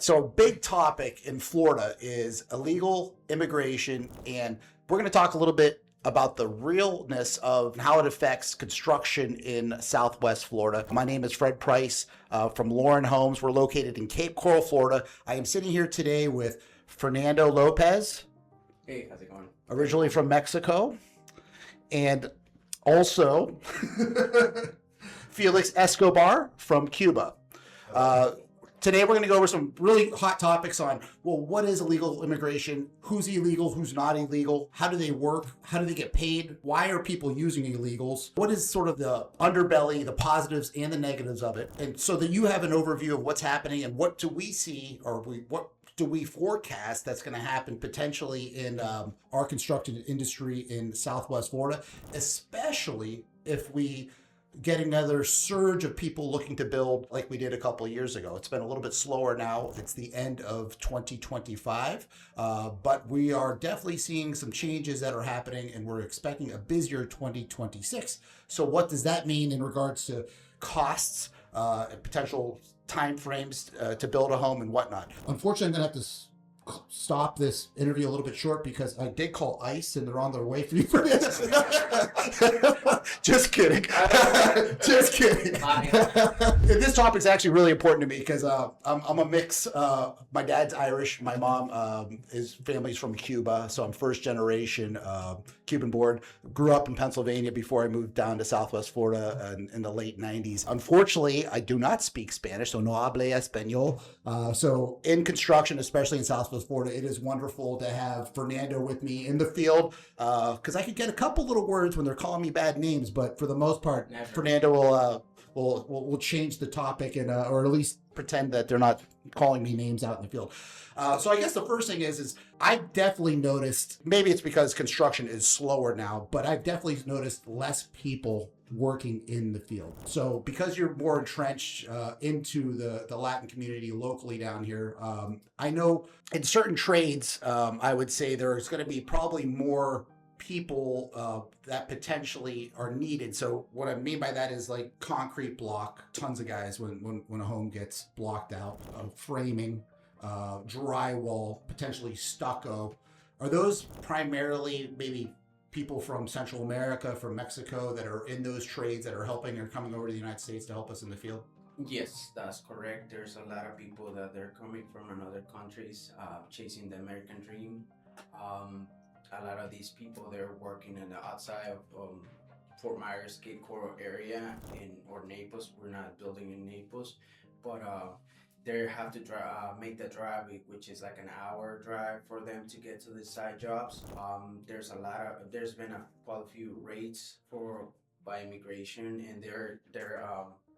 So a big topic in Florida is illegal immigration, and we're going to talk a little bit about the realness of how it affects construction in Southwest Florida. My name is Fred Price from Lauren Homes. We're located in Cape Coral, Florida. I am sitting here today with Fernando Lopez. Hey, how's it going? Originally from Mexico, and also Felix Escobar from Cuba. Today we're going to go over some really hot topics on, well, what is illegal immigration? Who's illegal? Who's not illegal? How do they work? How do they get paid? Why are people using illegals? What is sort of the underbelly, the positives and the negatives of it? And so that you have an overview of what's happening and what do we see, or what do we forecast that's going to happen potentially in our construction industry in Southwest Florida, especially if we get another surge of people looking to build like we did a couple of years ago. It's been a little bit slower now. It's the end of 2025, but we are definitely seeing some changes that are happening, and we're expecting a busier 2026. So what does that mean in regards to costs and potential time frames to build a home and whatnot? Unfortunately, I'm going to have to stop this interview a little bit short because I did call ICE and they're on their way for you for this. Just kidding. Just kidding. This topic is actually really important to me because I'm a mix. My dad's Irish. My mom, his family's from Cuba. So I'm first generation Cuban born. Grew up in Pennsylvania before I moved down to Southwest Florida in the late 90s. Unfortunately, I do not speak Spanish, so no hable español. So in construction, especially in Southwest Florida, it is wonderful to have Fernando with me in the field because I could get a couple little words when they're calling me bad names, but for the most part, never. Fernando will change the topic and or at least pretend that they're not calling me names out in the field. So I guess the first thing is I've definitely noticed, maybe it's because construction is slower now, but I've definitely noticed less people working in the field. So because you're more entrenched into the Latin community locally down here, I know in certain trades, I would say there's going to be probably more people that potentially are needed. So what I mean by that is like concrete block, tons of guys when a home gets blocked out, framing, drywall, potentially stucco. Are those primarily maybe people from Central America, from Mexico that are in those trades that are helping or coming over to the United States to help us in the field? Yes, that's correct. There's a lot of people that they're coming from another countries, chasing the American dream. A lot of these people, they're working in the outside of Fort Myers, Cape Coral area or Naples. We're not building in Naples, but they have to make the drive, which is like an hour drive for them to get to the side jobs. There's been quite a few raids by immigration, and they're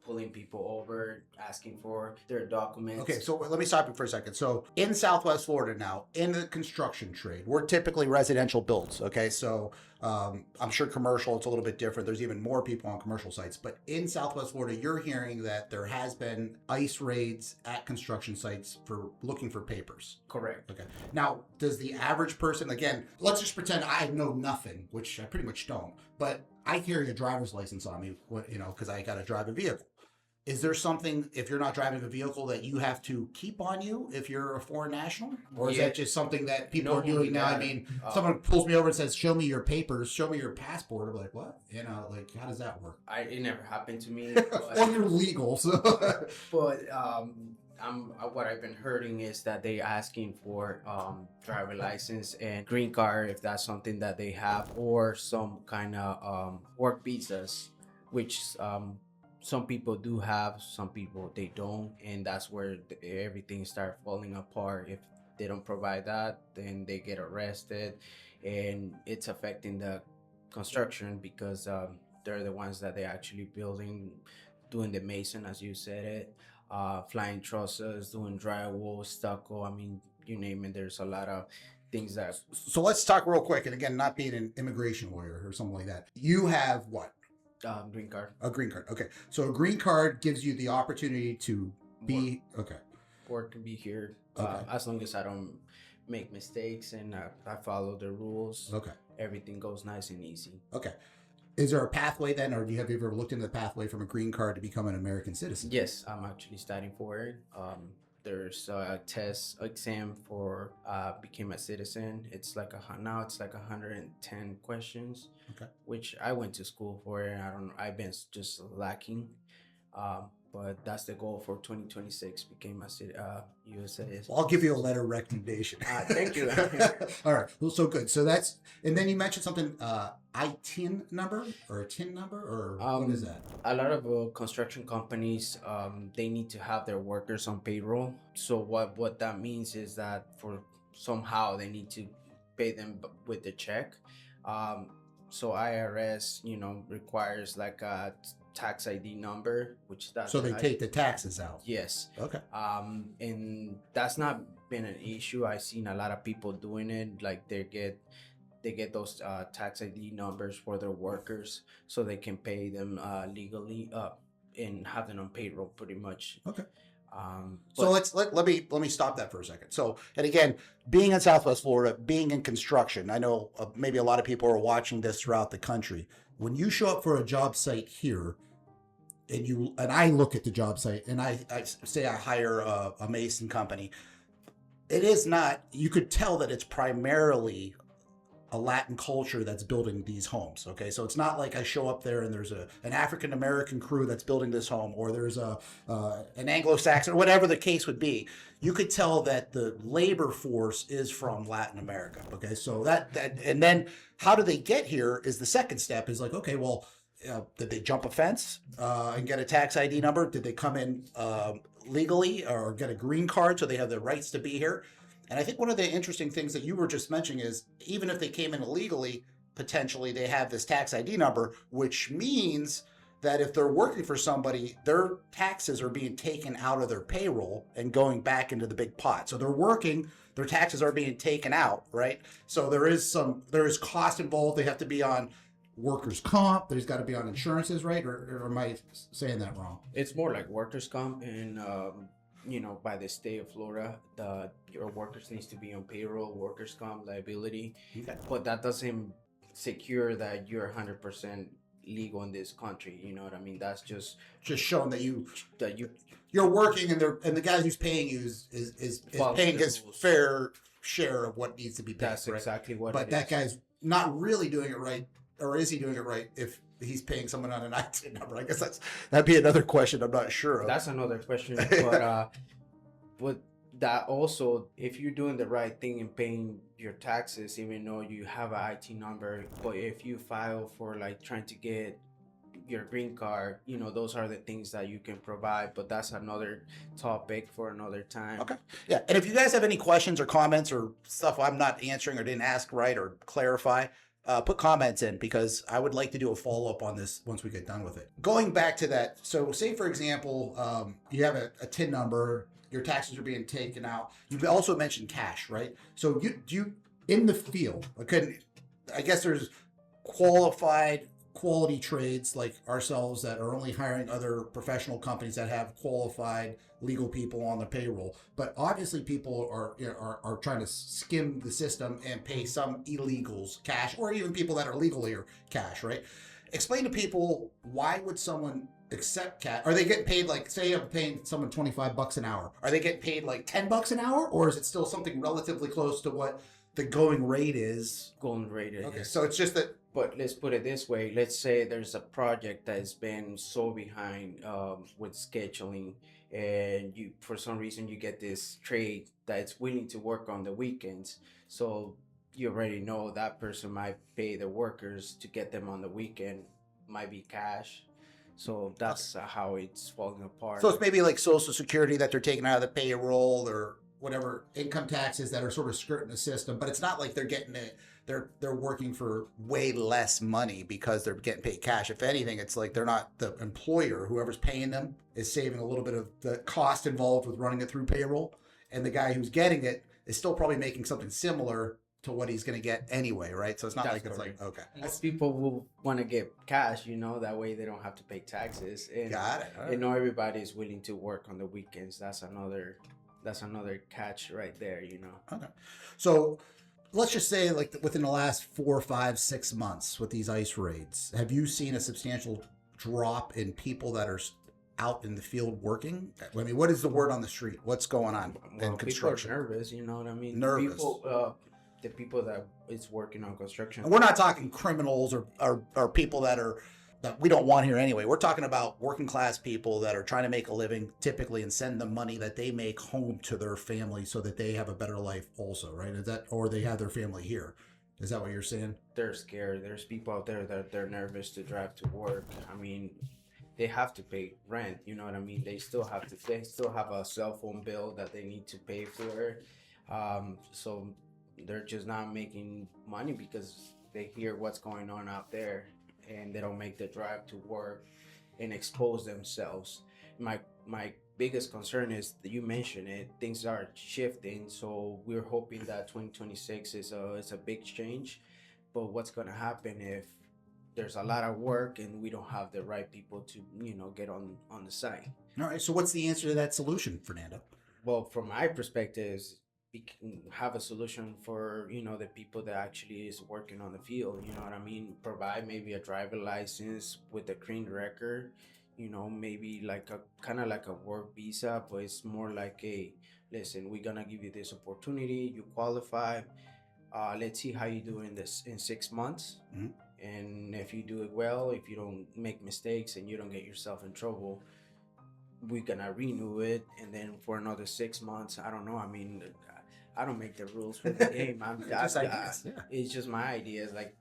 pulling people over, asking for their documents. Okay, so let me stop you for a second. So in Southwest Florida now, in the construction trade, we're typically residential builds, okay? So I'm sure commercial, it's a little bit different. There's even more people on commercial sites. But in Southwest Florida, you're hearing that there has been ICE raids at construction sites for looking for papers. Correct. Okay. Now, does the average person, again, let's just pretend I know nothing, which I pretty much don't, but I carry a driver's license on me, because I got to drive a vehicle. Is there something, if you're not driving a vehicle, that you have to keep on you if you're a foreign national? Or is that just something that people are doing now? I mean, someone pulls me over and says, show me your papers, show me your passport. I'm like, what? How does that work? It never happened to me. Or you're legal. So. But what I've been hearing is that they asking for driver license and green card if that's something that they have, or some kind of work visas, which some people do have, some people they don't, and that's where everything starts falling apart. If they don't provide that, then they get arrested, and it's affecting the construction because they're the ones that they're actually building, doing the mason, as you said it, flying trusses, doing drywall, stucco. I mean, you name it. There's a lot of things that. So let's talk real quick, and again, not being an immigration lawyer or something like that. You have what? Green card. A green card. Okay. So a green card gives you the opportunity to be Work can be here as long as I don't make mistakes and I follow the rules. Okay. Everything goes nice and easy. Okay. Is there a pathway then, or have you ever looked into the pathway from a green card to become an American citizen? Yes, I'm actually studying for it. There's a test exam for became a citizen. It's like now it's like 110 questions, Okay. which I went to school for, and I don't know, I've been just lacking. But that's the goal for 2026. Became a U.S. citizen. Well, I'll give you a letter of recommendation. Thank you. All right. Well, so good. So that's, and then you mentioned something, ITIN number or a TIN number, or what is that? A lot of construction companies, they need to have their workers on payroll. So what that means is that for somehow they need to pay them with the check. So IRS, requires like a tax ID number, which that's So they take the taxes out. Yes. Okay. And that's not been an issue. I've seen a lot of people doing it. Like they get those tax ID numbers for their workers, so they can pay them legally and have them on payroll, pretty much. Okay. So let me stop that for a second. So, and again, being in Southwest Florida, being in construction, I know maybe a lot of people are watching this throughout the country. When you show up for a job site here, and I look at the job site, and I say I hire a mason company, it is not. You could tell that it's primarily a Latin culture that's building these homes. Okay, so it's not like I show up there and there's an African American crew that's building this home, or there's an Anglo-Saxon, or whatever the case would be. You could tell that the labor force is from Latin America. Okay, so that and then how do they get here is the second step. Is like, okay, well, did they jump a fence and get a tax ID number? Did they come in legally or get a green card so they have the rights to be here? And I think one of the interesting things that you were just mentioning is even if they came in illegally, potentially they have this tax ID number, which means that if they're working for somebody, their taxes are being taken out of their payroll and going back into the big pot. So they're working, their taxes are being taken out, right? So there is cost involved. They have to be on workers' comp. There's got to be on insurances, right? Or am I saying that wrong? it's more like workers' comp, and by the state of Florida, your workers needs to be on payroll, workers' comp, liability. Okay. But that doesn't secure that you're 100% legal in this country. You know what I mean? That's just Showing that you're working, and the guy who's paying you is paying his fair share of what needs to be paid. That's right? exactly what. But that guy's not really doing it right, or is he doing it right if he's paying someone on an ITIN number? I guess that'd be another question. I'm not sure of. That's another question, but that also, if you're doing the right thing and paying your taxes, even though you have an IT number, but if you file for like trying to get your green card, those are the things that you can provide. But that's another topic for another time. Okay. Yeah. And if you guys have any questions or comments or stuff I'm not answering or didn't ask right or clarify, put comments in, because I would like to do a follow-up on this once we get done with it. Going back to that, so say for example, you have a TIN number, your taxes are being taken out. You also mentioned cash, right? So you in the field, okay, I guess there's quality trades like ourselves that are only hiring other professional companies that have qualified legal people on the payroll. But obviously people are trying to skim the system and pay some illegals cash, or even people that are legal here cash, right? Explain to people, why would someone accept cash? Are they getting paid, like, say I'm paying someone $25 an hour. Are they getting paid like $10 an hour, or is it still something relatively close to what the going rate is? Okay, so it's just that. But let's put it this way. Let's say there's a project that has been so behind with scheduling, and you, for some reason, you get this trade that's willing to work on the weekends. So you already know that person might pay the workers to get them on the weekend, might be cash. So that's how it's falling apart. So it's maybe like Social Security that they're taking out of the payroll, or whatever income taxes that are sort of skirting the system, but it's not like they're getting it. They're working for way less money because they're getting paid cash. If anything, it's like they're not, the employer, whoever's paying them, is saving a little bit of the cost involved with running it through payroll, and the guy who's getting it is still probably making something similar to what he's going to get anyway, right? So it's not like it's like, okay. Most people will want to get cash, that way they don't have to pay taxes. And, got it. And not everybody is willing to work on the weekends. That's another catch right there, Okay. So let's just say, like, within the last 4, 5, 6 months with these ICE raids, have you seen a substantial drop in people that are out in the field working? I mean, what is the word on the street? What's going on in construction? People are nervous, you know what I mean? Nervous. The people that is working on construction. And we're not talking criminals or people that we don't want here anyway. We're talking about working class people that are trying to make a living typically and send the money that they make home to their family so that they have a better life also, right? Is that, or they have their family here? Is that what you're saying? They're scared. There's people out there that they're nervous to drive to work. I mean, they have to pay rent, you know what I mean? They still have a cell phone bill that they need to pay for. So they're just not making money because they hear what's going on out there, and they don't make the drive to work and expose themselves. My biggest concern is that you mentioned it, things are shifting, so we're hoping that 2026 is a big change. But what's going to happen if there's a lot of work and we don't have the right people to, you know, get on the site? All right, so what's the answer to that solution, Fernando? Well, from my perspective, is we can have a solution for, you know, the people that actually is working on the field, you know what I mean? Provide maybe a driver license with a clean record, you know, maybe like a kind of like a work visa, but it's more like a, listen, we're gonna give you this opportunity, you qualify, let's see how you do in this in 6 months. Mm-hmm. And if you do it well, if you don't make mistakes and you don't get yourself in trouble, we're gonna renew it, and then for another 6 months. I don't know, I mean, I don't make the rules for the game. It's just my ideas. Like,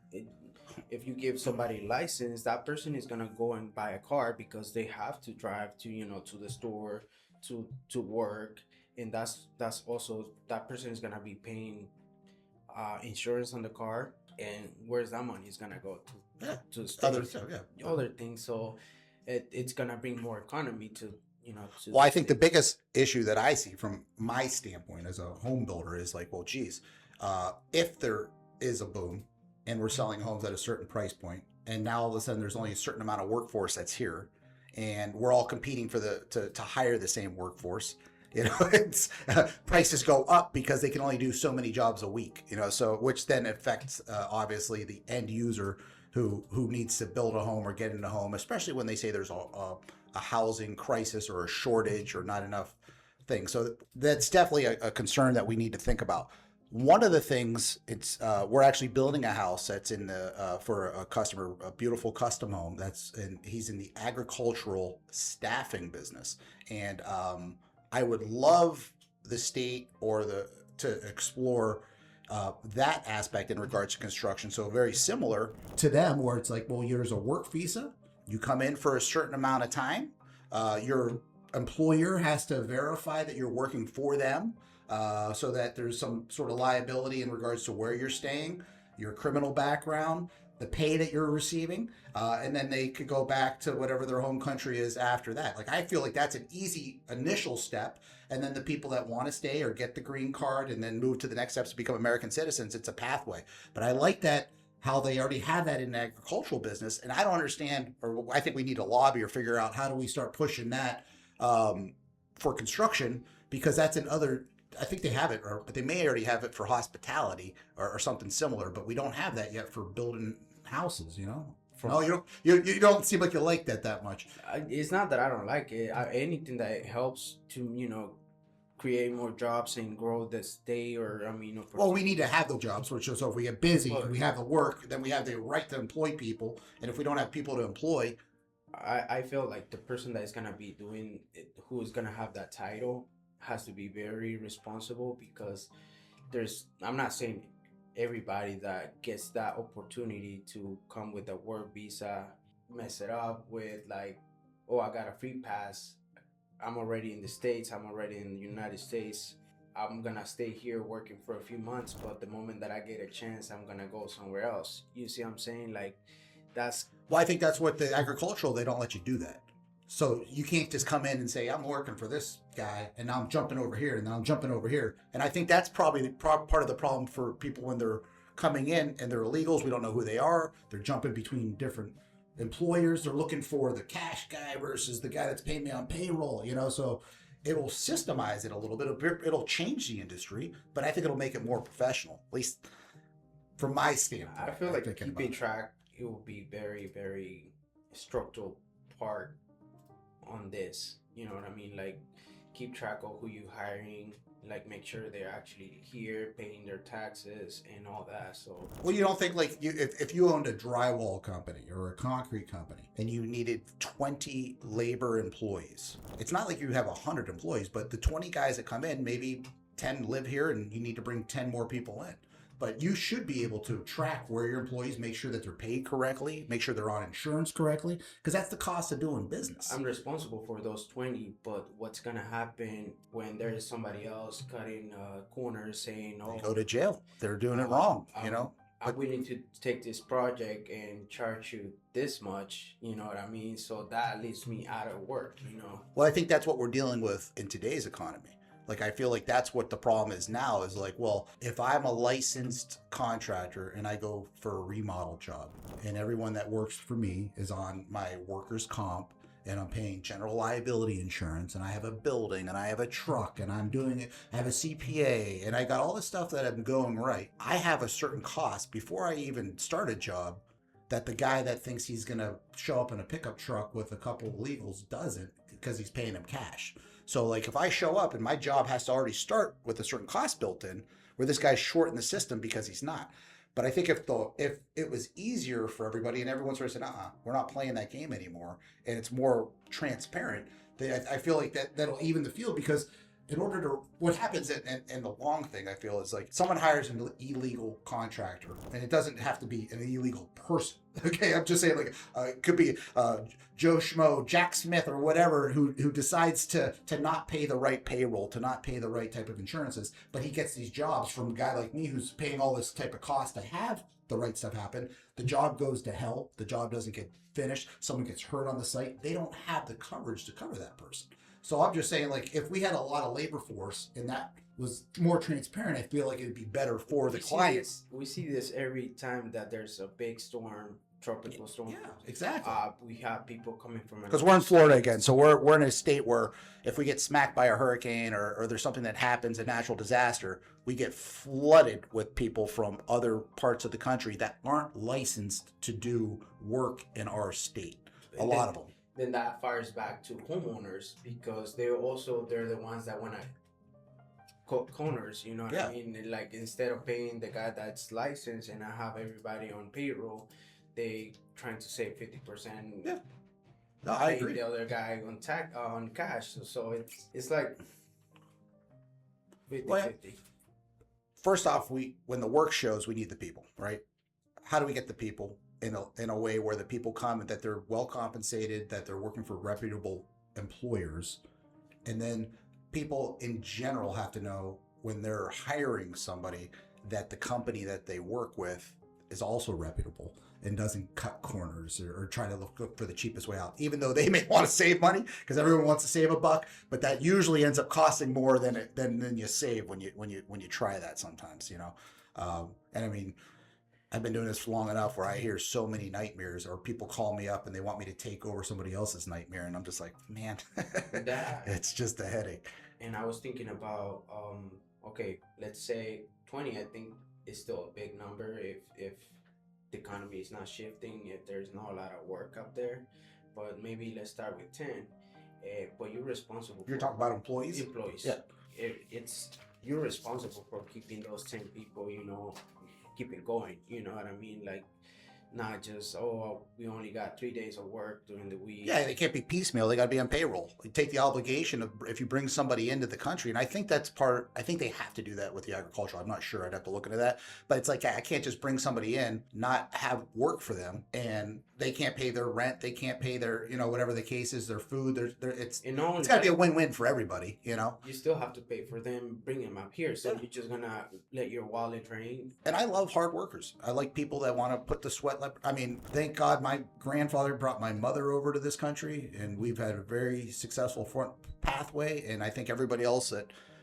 if you give somebody a license, that person is gonna go and buy a car because they have to drive to, you know, to the store, to work, and that's also, that person is gonna be paying insurance on the car, and where's that money is gonna go to the state, other things. So it's gonna bring more economy to, you know. Well, I think the biggest issue that I see from my standpoint as a home builder is like, well, geez, if there is a boom and we're selling homes at a certain price point, and now all of a sudden there's only a certain amount of workforce that's here, and we're all competing for to hire the same workforce. You know, it's prices go up because they can only do so many jobs a week. You know, so which then affects obviously the end user who needs to build a home or get in a home, especially when they say there's a housing crisis or a shortage or not enough things. So that's definitely a concern that we need to think about. One of the things, it's we're actually building a house that's in the for a customer, a beautiful custom home. He's in the agricultural staffing business, and I would love the state or to explore that aspect in regards to construction. So very similar to them, where it's like, well, here's a work visa. You come in for a certain amount of time. Your employer has to verify that you're working for them, so that there's some sort of liability in regards to where you're staying, your criminal background, the pay that you're receiving, and then they could go back to whatever their home country is after that. Like, I feel like that's an easy initial step. And then the people that want to stay or get the green card and then move to the next steps to become American citizens, it's a pathway. But I like that, how they already have that in the agricultural business. And I don't understand, or I think we need to lobby or figure out how do we start pushing that for construction, because that's another, I think they have it, or they may already have it for hospitality or something similar, but we don't have that yet for building houses, you know? No, you don't seem like you like that much. It's not that I don't like it. Anything that helps to, you know, create more jobs and grow the state, or I mean, well, we need to have the jobs, which is, so if we get busy, we have the work, then we have the right to employ people, and if we don't have people to employ, I feel like the person that is gonna be doing it, who is gonna have that title, has to be very responsible, because I'm not saying everybody that gets that opportunity to come with a work visa mess it up with, like, oh, I got a free pass, I'm already in the States, I'm already in the United States, I'm gonna stay here working for a few months, but the moment that I get a chance, I'm gonna go somewhere else. You see what I'm saying? Like, well, I think that's what the agricultural, they don't let you do that. So you can't just come in and say, I'm working for this guy, and now I'm jumping over here, and then I'm jumping over here. And I think that's probably part of the problem for people when they're coming in and they're illegals. We don't know who they are. They're jumping between different employers. They're looking for the cash guy versus the guy that's paying me on payroll, you know? So it will systemize it a little bit. It'll change the industry, but I think it'll make it more professional, at least from my standpoint. I feel like keeping track, it will be very, very structural part on this. You know what I mean? Like, keep track of who you hiring, like make sure they're actually here paying their taxes and all that. So Well, you don't think like if you owned a drywall company or a concrete company and you needed 20 labor employees, it's not like you have 100 employees, but the 20 guys that come in, maybe 10 live here and you need to bring 10 more people in. But you should be able to track where your employees, make sure that they're paid correctly, make sure they're on insurance correctly, because that's the cost of doing business. I'm responsible for those 20, but what's gonna happen when there is somebody else cutting corners saying, "Oh, They go to jail. They're doing it wrong," you know? I'm willing to take this project and charge you this much," you know what I mean? So that leaves me out of work, you know. Well, I think that's what we're dealing with in today's economy. Like, I feel like that's what the problem is now is like, well, if I'm a licensed contractor and I go for a remodel job and everyone that works for me is on my workers' comp and I'm paying general liability insurance and I have a building and I have a truck and I'm doing it, I have a CPA and I got all this stuff that I'm going right. I have a certain cost before I even start a job that the guy that thinks he's going to show up in a pickup truck with a couple of legals doesn't because he's paying him cash. So like if I show up and my job has to already start with a certain cost built in, where this guy's short in the system because he's not. But I think if it was easier for everybody and everyone sort of said, we're not playing that game anymore, and it's more transparent, I feel like that'll even the field because in order to, what happens in the long thing, I feel, is like someone hires an illegal contractor, and it doesn't have to be an illegal person. Okay, I'm just saying, like, it could be Joe Schmo, Jack Smith, or whatever, who decides to not pay the right payroll, to not pay the right type of insurances, but he gets these jobs from a guy like me who's paying all this type of cost to have the right stuff happen. The job goes to hell. The job doesn't get finished. Someone gets hurt on the site. They don't have the coverage to cover that person. So I'm just saying, like, if we had a lot of labor force and that was more transparent, I feel like it'd be better for the clients. We see this every time that there's a big storm, tropical storm. Yeah, exactly. We have people coming from, because we're in Florida again, so we're in a state where if we get smacked by a hurricane or there's something that happens, a natural disaster, we get flooded with people from other parts of the country that aren't licensed to do work in our state. A lot of them. Then that fires back to homeowners because they're the ones that want to cut corners, you know what I mean? Like, instead of paying the guy that's licensed and I have everybody on payroll, they trying to save 50%. Yeah, no, I pay agree. The other guy on cash, so it's like 50-50. First off, when the work shows, we need the people, right? How do we get the people in a way where the people come and that they're well compensated, that they're working for reputable employers, and then people in general have to know when they're hiring somebody that the company that they work with is also reputable and doesn't cut corners or try to look for the cheapest way out, even though they may want to save money because everyone wants to save a buck, but that usually ends up costing more than you save when you try that sometimes, you know. And I mean, I've been doing this for long enough where I hear so many nightmares, or people call me up and they want me to take over somebody else's nightmare, and I'm just like, man, it's just a headache. And I was thinking about, okay, let's say 20. I think is still a big number if the economy is not shifting, if there's not a lot of work up there. But maybe let's start with 10. But you're responsible. You're talking about employees? Employees. Yeah. You're responsible for keeping those 10 people, you know, keep it going, you know what I mean? Like, not just, we only got 3 days of work during the week. Yeah, they can't be piecemeal. They got to be on payroll. You take the obligation of, if you bring somebody into the country, and I think I think they have to do that with the agricultural. I'm not sure. I'd have to look into that. But it's like, I can't just bring somebody in, not have work for them, and they can't pay their rent. They can't pay their, you know, whatever the case is, their food. It's got to be a win-win for everybody, you know? You still have to pay for them, bring them up here. So you're just going to let your wallet drain. And I love hard workers. I like people that want to put the sweat. I mean, thank God my grandfather brought my mother over to this country, and we've had a very successful front pathway. And I think everybody else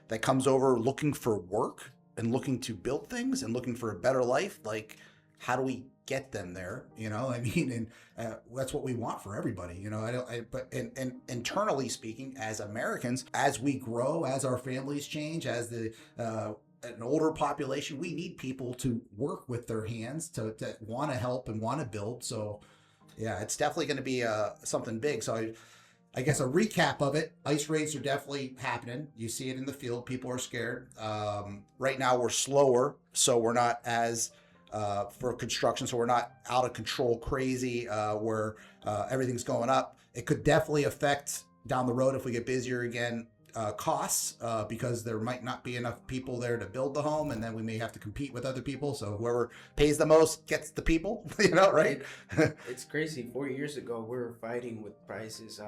that comes over looking for work and looking to build things and looking for a better life, like, how do we get them there? You know, I mean, and that's what we want for everybody, you know. But internally speaking, as Americans, as we grow, as our families change, as an older population, we need people to work with their hands, to want to help and want to build. So yeah, it's definitely going to be something big. So I guess a recap of it, ice raids are definitely happening. You see it in the field. People are scared. Right now we're slower, so we're not as for construction, so we're not out of control crazy where everything's going up. It could definitely affect down the road if we get busier again, costs because there might not be enough people there to build the home, and then we may have to compete with other people. So whoever pays the most gets the people, right? It's crazy. 4 years ago, we were fighting with prices.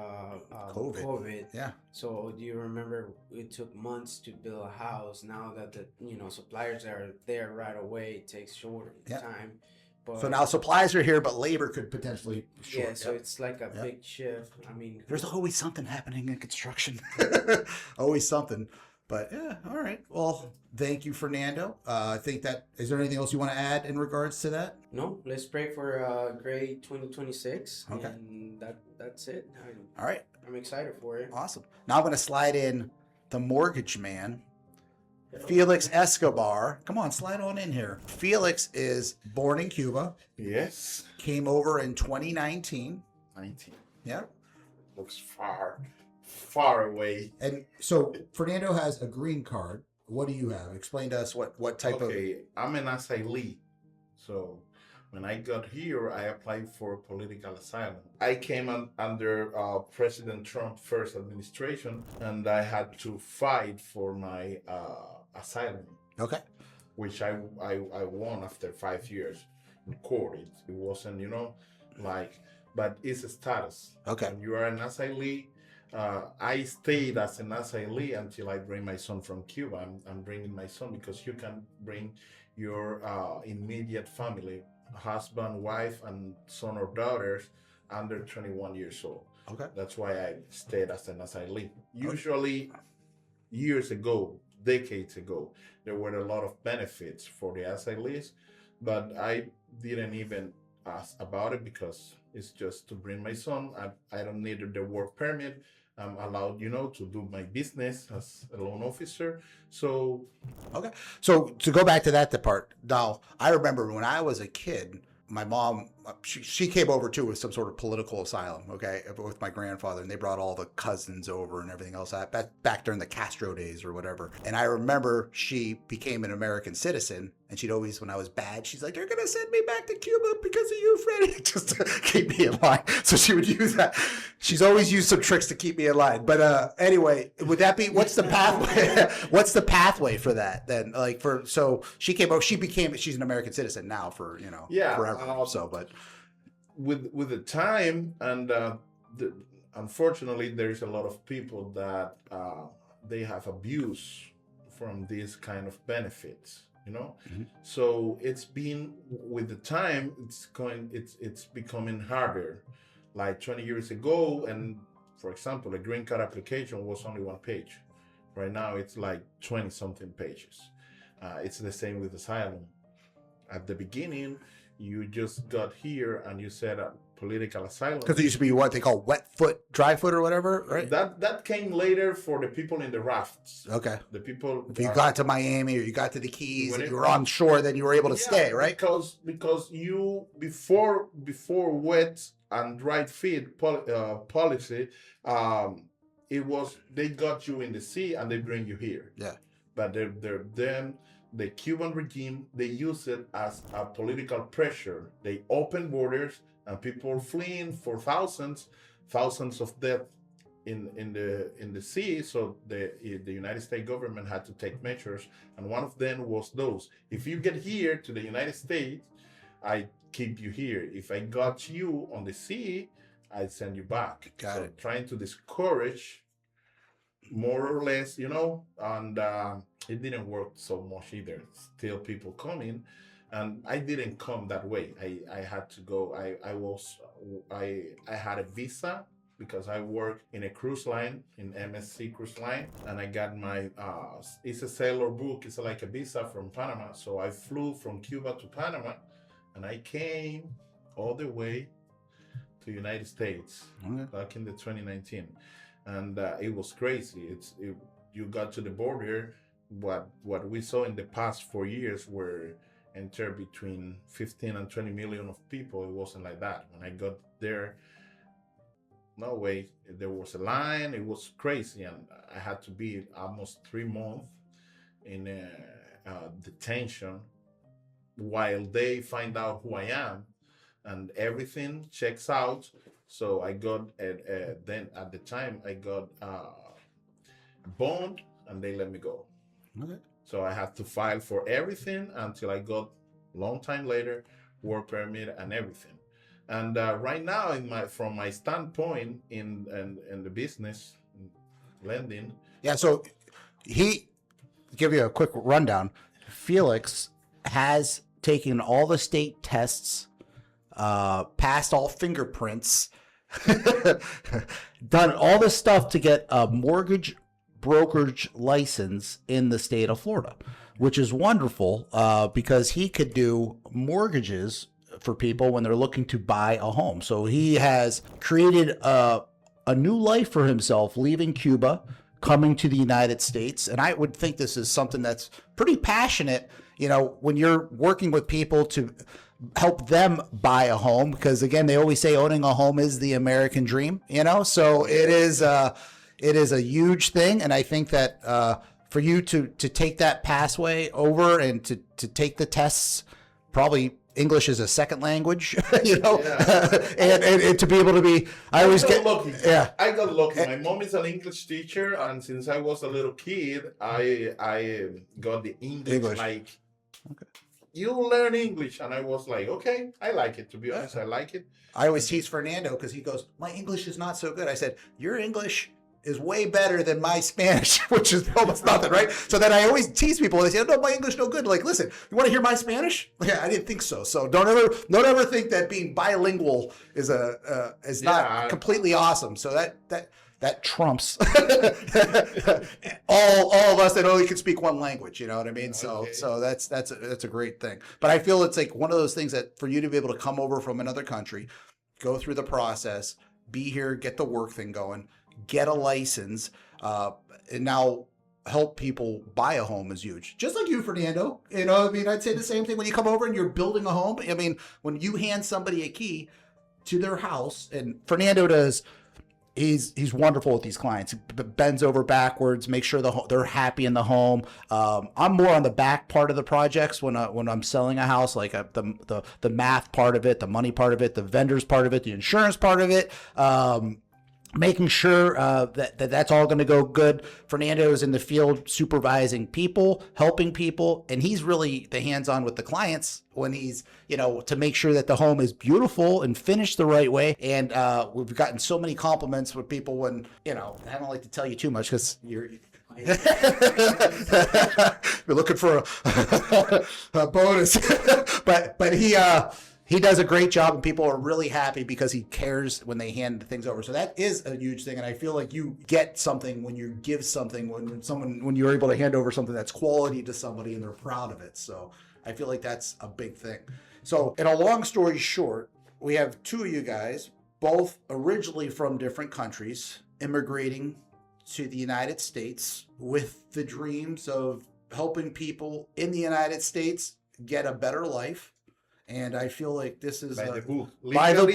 COVID. Yeah. So do you remember it took months to build a house? Now that the suppliers are there right away, it takes shorter time. But so now supplies are here, but labor could potentially short. Yeah, so it's like a big shift. I mean, there's always something happening in construction. Always something. But yeah, all right. Well, thank you, Fernando. I think is there anything else you want to add in regards to that? No, let's pray for great 2026. Okay. And that's it. All right. I'm excited for it. Awesome. Now I'm going to slide in the mortgage man, Felix Escobar. Come on, slide on in here. Felix is born in Cuba. Yes. Came over in 2019. 19. Yeah. Looks far away. And so Fernando has a green card. What do you have? Explain to us what type of... Okay, I'm an asylee. So when I got here, I applied for political asylum. I came under President Trump's first administration, and I had to fight for my asylum. Okay. Which I won after 5 years in court. It wasn't, but it's a status. Okay. When you are an asylee, I stayed as an asylee until I bring my son from Cuba. I'm bringing my son because you can bring your immediate family, husband, wife, and son or daughters under 21 years old. Okay. That's why I stayed as an asylee. Usually, years ago, decades ago, there were a lot of benefits for the asylees, but I didn't even ask about it because it's just to bring my son. I don't need the work permit. I'm allowed, to do my business as a loan officer. So, okay. So to go back to that part, now I remember when I was a kid, my mom, she came over too with some sort of political asylum, okay, with my grandfather, and they brought all the cousins over and everything else back during the Castro days or whatever. And I remember she became an American citizen, and she'd always, when I was bad, she's like, "They're gonna send me back to Cuba because of you, Freddie," just to keep me in line. So she would use that. She's always used some tricks to keep me in line. But anyway, would that be what's the pathway? What's the pathway for that then? So she came over, she's an American citizen now for forever. But with the time and unfortunately, there is a lot of people that they have abused from these kind of benefits. Mm-hmm. So it's been with the time, it's becoming harder. Like 20 years ago, and for example, a green card application was only 1 page. Right now, it's like 20 something pages. It's the same with asylum. At the beginning, you just got here and you said political asylum. Because it used to be what they call wet foot, dry foot, or whatever, right? That came later for the people in the rafts. Okay. The people. If you got to Miami or you got to the Keys and you were on shore, then you were able to stay, right? Because you before wet and dry feet policy, it was they got you in the sea and they bring you here. Yeah. But then the Cuban regime, they use it as a political pressure. They open borders and people fleeing for thousands of deaths in the sea. So the United States government had to take measures, and one of them was those. If you get here to the United States, I keep you here. If I got you on the sea, I send you back. Got it. Trying to discourage, more or less, and it didn't work so much either. Still people coming, and I didn't come that way. I had to go. I had a visa because I work in a cruise line, in MSC Cruise Line, and I got my, it's a sailor book. It's like a visa from Panama. So I flew from Cuba to Panama, and I came all the way to United States back in the 2019. And it was crazy. You got to the border. What we saw in the past 4 years were enter between 15 and 20 million of people. It wasn't like that. When I got there, no way. There was a line. It was crazy, and I had to be almost 3 months in detention while they find out who I am, and everything checks out. So I got then at the time I got bond, and they let me go. Okay. So I had to file for everything until I got long time later work permit and everything. And right now, from my standpoint in the business lending, Yeah. So give you a quick rundown. Felix has taken all the state tests, passed all fingerprints, done all this stuff to get a mortgage brokerage license in the state of Florida, which is wonderful because he could do mortgages for people when they're looking to buy a home. So he has created a new life for himself, leaving Cuba, coming to the United States. And I would think this is something that's pretty passionate, when you're working with people to help them buy a home, because again, they always say owning a home is the American dream, so it is a huge thing. And I think that for you to take that pathway over and to take the tests, probably English is a second language, and to be able to be, I got lucky. My mom is an English teacher, and since I was a little kid, I got the English. Like, okay, you learn English, and I was like, okay, I like it. To be honest, I like it. I always tease Fernando because he goes, my English is not so good. I said, your English is way better than my Spanish, which is almost nothing, right? So then I always tease people. They say, no, my English no good. Like, listen, you want to hear my Spanish? Yeah, I didn't think so. So don't ever think that being bilingual is not completely awesome. So that trumps all of us that only can speak one language. You know what I mean? Okay. So that's a great thing. But I feel it's like one of those things that for you to be able to come over from another country, go through the process, be here, get the work thing going, get a license, and now help people buy a home is huge. Just like you, Fernando. I'd say the same thing when you come over and you're building a home. When you hand somebody a key to their house, and Fernando does, he's wonderful with these clients. He bends over backwards, make sure they're happy in the home. I'm more on the back part of the projects when I'm selling a house, like the math part of it, the money part of it, the vendors part of it, the insurance part of it. Making sure that's all going to go good. Fernando is in the field supervising people, helping people, and he's really the hands-on with the clients when he's, to make sure that the home is beautiful and finished the right way. And we've gotten so many compliments with people when, I don't like to tell you too much because you're looking for a bonus, but he does a great job, and people are really happy because he cares when they hand things over. So that is a huge thing, and I feel like you get something when you give something, when you're able to hand over something that's quality to somebody and they're proud of it. So I feel like that's a big thing. So in a long story short, we have two of you guys, both originally from different countries, immigrating to the United States with the dreams of helping people in the United States get a better life. And I feel like this is by the book. By the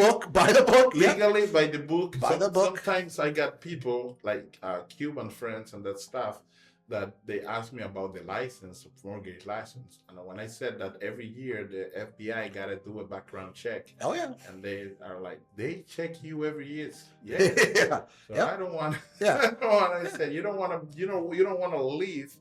book. Legally, by the book. By the book. Sometimes I got people like Cuban friends and that stuff that they ask me about the license, mortgage license. And when I said that every year the FBI got to do a background check. Oh yeah. And they are like, they check you every year. Yeah. Yeah. So yep. I don't want. Yeah. I said you don't want to. You don't want to leave.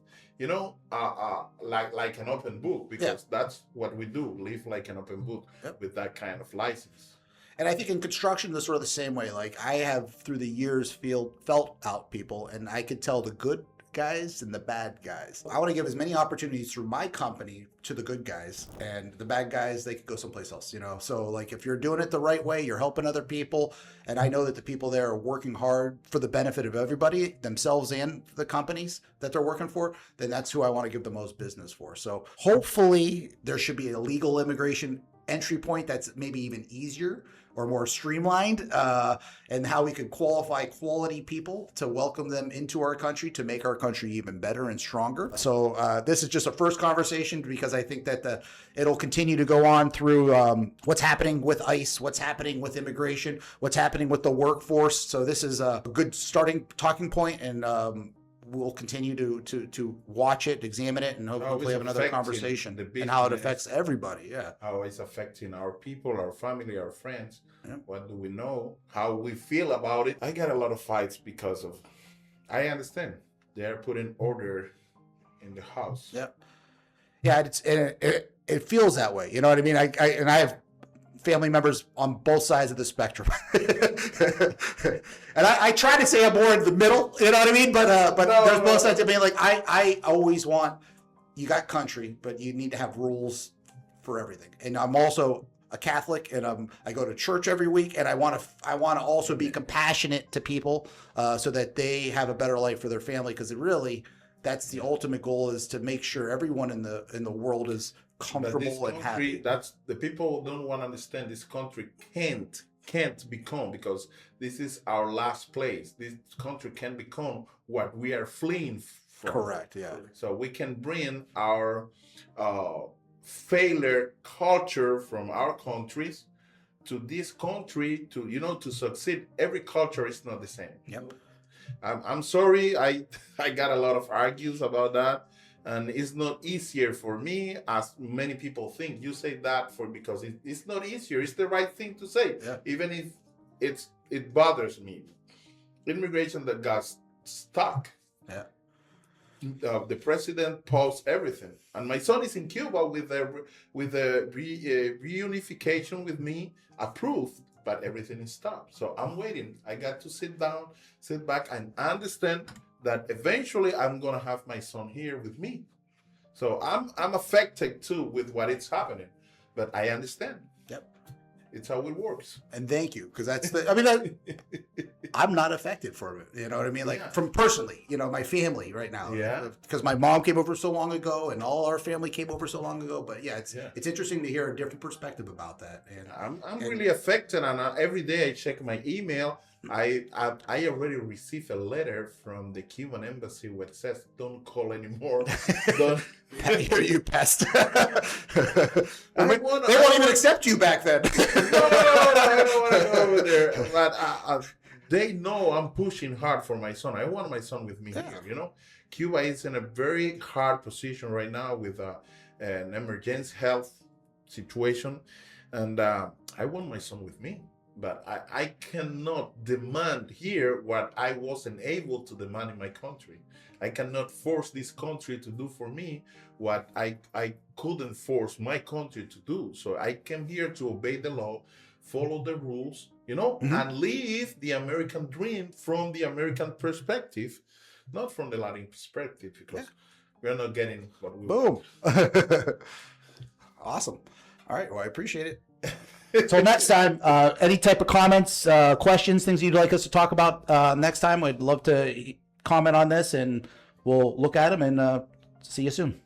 Like an open book, because that's what we do, live like an open book with that kind of license. And I think in construction, it's sort of the same way. Like I have through the years felt out people, and I could tell the good guys and the bad guys. I want to give as many opportunities through my company to the good guys, and the bad guys, they could go someplace else, So like if you're doing it the right way, you're helping other people, and I know that the people there are working hard for the benefit of everybody, themselves and the companies that they're working for, then that's who I want to give the most business for. So hopefully there should be a legal immigration entry point that's maybe even easier or more streamlined, and how we could qualify quality people to welcome them into our country to make our country even better and stronger. So this is just a first conversation, because I think that it'll continue to go on through what's happening with ICE, what's happening with immigration, what's happening with the workforce. So this is a good starting talking point, and we'll continue to watch it, examine it, and hopefully have another conversation and how it affects everybody. Yeah. How it's affecting our people, our family, our friends. Yeah. What do we know? How we feel about it? I got a lot of fights because of, I understand they're putting order in the house. Yeah. Yeah. It feels that way. You know what I mean? I have family members on both sides of the spectrum. And I try to say I'm more in the middle, you know what I mean? But there's both sides of me. Like, I always want, you got country, but you need to have rules for everything. And I'm also a Catholic, and I go to church every week, and I want to also be compassionate to people, so that they have a better life for their family. Because that's the ultimate goal, is to make sure everyone in the world is comfortable and happy. That's the people don't want to understand. This country can't become, because this is our last place. This country can become what we are fleeing from. Correct. Yeah. So we can bring our failure culture from our countries to this country to succeed. Every culture is not the same. Yep. I'm sorry. I got a lot of argues about that. And it's not easier for me, as many people think. You say that because it's not easier. It's the right thing to say, yeah. Even if it bothers me. Immigration that got stuck. Yeah. The president paused everything, and my son is in Cuba with a reunification with me approved, but everything is stopped. So I'm waiting. I got to sit back, and understand that eventually I'm gonna have my son here with me. So I'm affected too with what is happening, but I understand. Yep. It's how it works. And thank you, because that's I'm not affected from it. You know what I mean? Like, Yeah. from personally, my family right now. Yeah. Because my mom came over so long ago, and all our family came over so long ago. But yeah, it's interesting to hear a different perspective about that. And I'm really affected, and every day I check my email. I already received a letter from the Cuban embassy where it says, "Don't call anymore." Don't. I hear you, pest. They won't even accept you back then. No, I don't want to go over there. But they know I'm pushing hard for my son. I want my son with me here. Cuba is in a very hard position right now with an emergency health situation, and I want my son with me. But I cannot demand here what I wasn't able to demand in my country. I cannot force this country to do for me what I couldn't force my country to do. So I came here to obey the law, follow the rules, and live the American dream from the American perspective, not from the Latin perspective, because we're not getting what we want. Boom. Awesome. All right. Well, I appreciate it. So next time, any type of comments, questions, things you'd like us to talk about next time, we'd love to comment on this, and we'll look at them, and see you soon.